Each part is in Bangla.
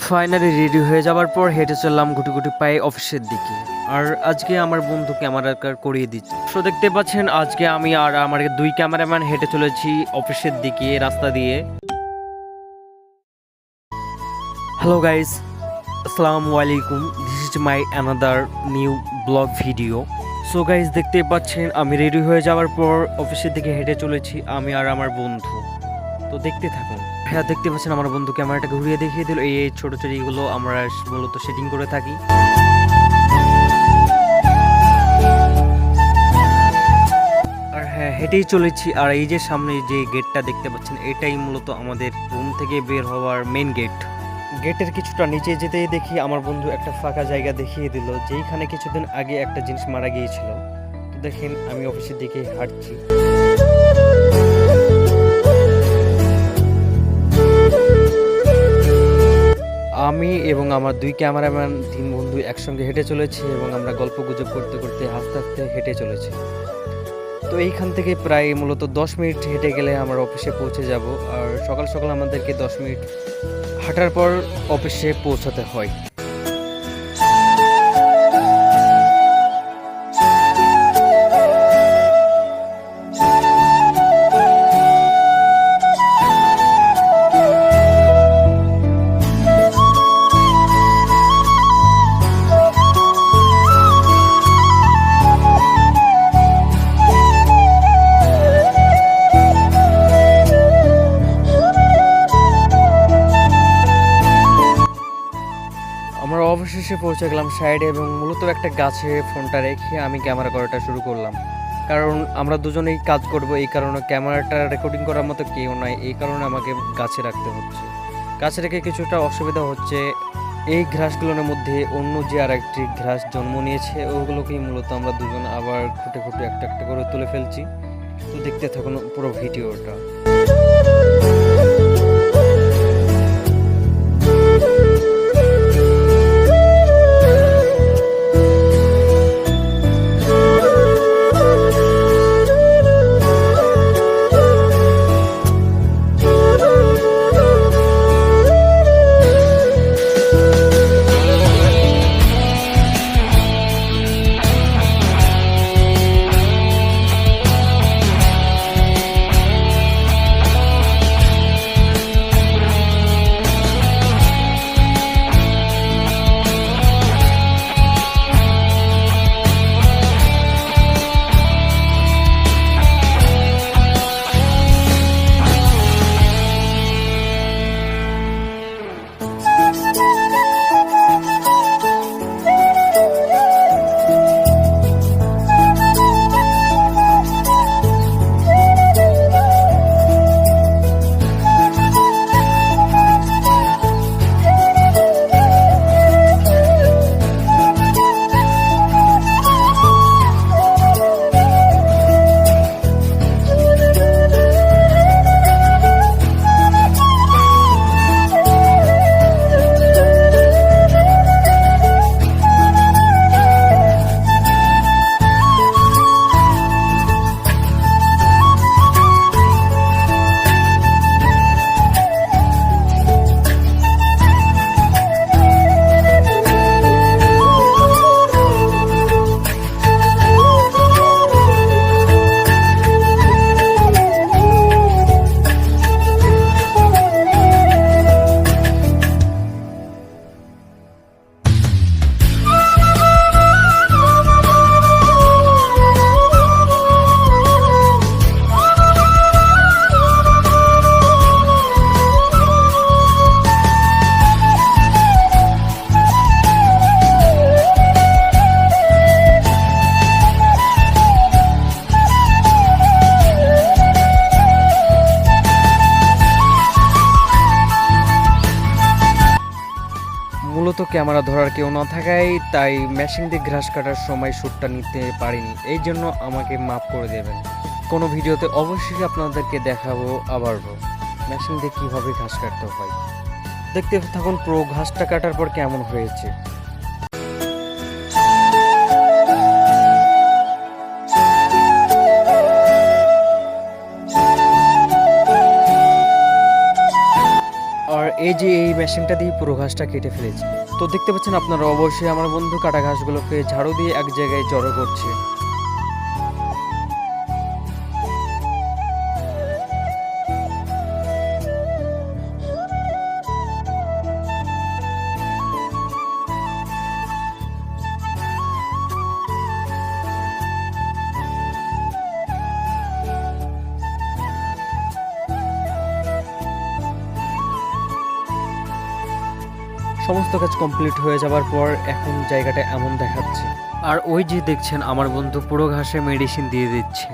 ফাইনালি রেডি হয়ে যাওয়ার পর হেঁটে চললাম গুটি গুটি পায়ে অফিসের দিকে। আর আজকে আমার বন্ধু ক্যামেরা করিয়ে দিচ্ছে। সো দেখতে পাচ্ছেন আজকে আমি আর আমার দুই ক্যামেরাম্যান হেঁটে চলেছি অফিসের দিকে রাস্তা দিয়ে। হ্যালো গাইস, আসসালামু আলাইকুম। This is my another new blog video. So guys দেখতে পাচ্ছেন আমি রেডি হয়ে যাওয়ার পর অফিসের দিকে হেঁটে চলেছি আমি আর আমার বন্ধু। তো দেখতে থাকুন। হ্যাঁ, দেখতে পাচ্ছেন আমার বন্ধু ক্যামেরাটাকে ঘুরিয়ে দেখিয়ে দিল। এই ছোট ছোটগুলো আমরা মূলত সেটিং করে থাকি। আর হ্যাঁ, হেঁটেই চলেছি। আর এই যে সামনে যে গেটটা দেখতে পাচ্ছেন এটাই মূলত আমাদের রুম থেকে বের হওয়ার মেন গেট। গেটের কিছুটা নিচে যেতেই দেখি আমার বন্ধু একটা ফাঁকা জায়গা দেখিয়ে দিল, যেইখানে কিছুদিন আগে একটা জিনিস মারা গিয়েছিল। তো দেখেন আমি অফিসের দিকে হাঁটছি। আমি এবং আমার দুই ক্যামেরাম্যান তিন বন্ধু একসঙ্গে হেঁটে চলেছি এবং আমরা গল্প গুজব করতে করতে হাসতে হাসতে হেঁটে চলেছি। তো এইখান থেকে প্রায় মূলত 10 মিনিট হেঁটে গেলে আমরা অফিসে পৌঁছে যাব। আর সকাল সকাল আমাদেরকে 10 মিনিট হাঁটার পর অফিসে পৌঁছাতে হয়। আমরা অবশেষে পৌঁছে গেলাম সাইডে এবং মূলত একটা গাছে ফোনটা রেখে আমি ক্যামেরা করাটা শুরু করলাম। কারণ আমরা দুজনেই কাজ করব, এই কারণে ক্যামেরাটা রেকর্ডিং করার মতো কেউ নাই, এই কারণে আমাকে গাছে রাখতে হচ্ছে। গাছে রেখে কিছুটা অসুবিধা হচ্ছে, এই ঘাসগুলোর মধ্যে অন্য যে আর একটি ঘাস জন্ম নিয়েছে ওগুলোকেই মূলত আমরা দুজন আবার খুঁটে খুঁটে একটা একটা করে তুলে ফেলছি। তো দেখতে থাকুন পুরো ভিডিওটা। মূলত ক্যামেরা ধরার কেউ না থাকায় তাই মেশিন দিয়ে ঘাস কাটার সময় শ্যুটটা নিতে পারিনি, এই জন্য আমাকে মাফ করে দেবেন। কোনো ভিডিওতে অবশ্যই আপনাদেরকে দেখাবো আবার মেশিন দিয়ে কীভাবে ঘাস কাটতে হয়। দেখতে থাকুন পুরো ঘাসটা কাটার পর কেমন হয়েছে। এই যে এই মেশিনটা দিয়ে পুরো ঘাসটা কেটে ফেলেছি। তো দেখতে পাচ্ছেন আপনারা, অবশ্যই আমার বন্ধু কাটা ঘাসগুলোকে ঝাড়ু দিয়ে এক জায়গায় জড়ো করছে। সমস্ত কাজ কমপ্লিট হয়ে যাবার পর এখন জায়গাটা এমন দেখাচ্ছে। আর ওই যে দেখছেন আমার বন্ধু পুরো ঘাসে মেডিসিন দিয়ে দিচ্ছে।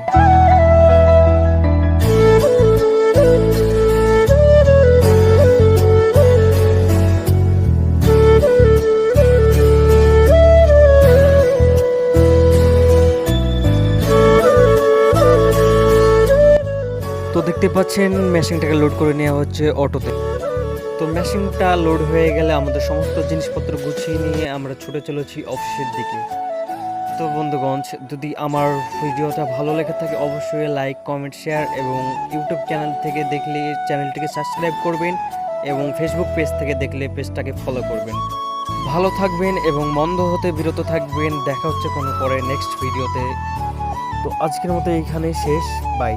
তো দেখতে পাচ্ছেন মেশিনটাকে লোড করে নেওয়া হচ্ছে অটোতে। তো মেশিনটা লোড হয়ে গেলে আমাদের সমস্ত জিনিসপত্র গুছিয়ে নিয়ে আমরা ছুটে চলেছি অফিসের দিকে। তো বন্ধুগণ, যদি আমার ভিডিওটা ভালো লেগে থাকে অবশ্যই লাইক, কমেন্ট, শেয়ার এবং ইউটিউব চ্যানেল থেকে দেখলে চ্যানেলটিকে সাবস্ক্রাইব করবেন এবং ফেসবুক পেজ থেকে দেখলে পেজটাকে ফলো করবেন। ভালো থাকবেন এবং মন্দ হতে বিরত থাকবেন। দেখা হচ্ছে কোনো পরে নেক্সট ভিডিওতে। তো আজকের মতো এইখানেই শেষ। বাই।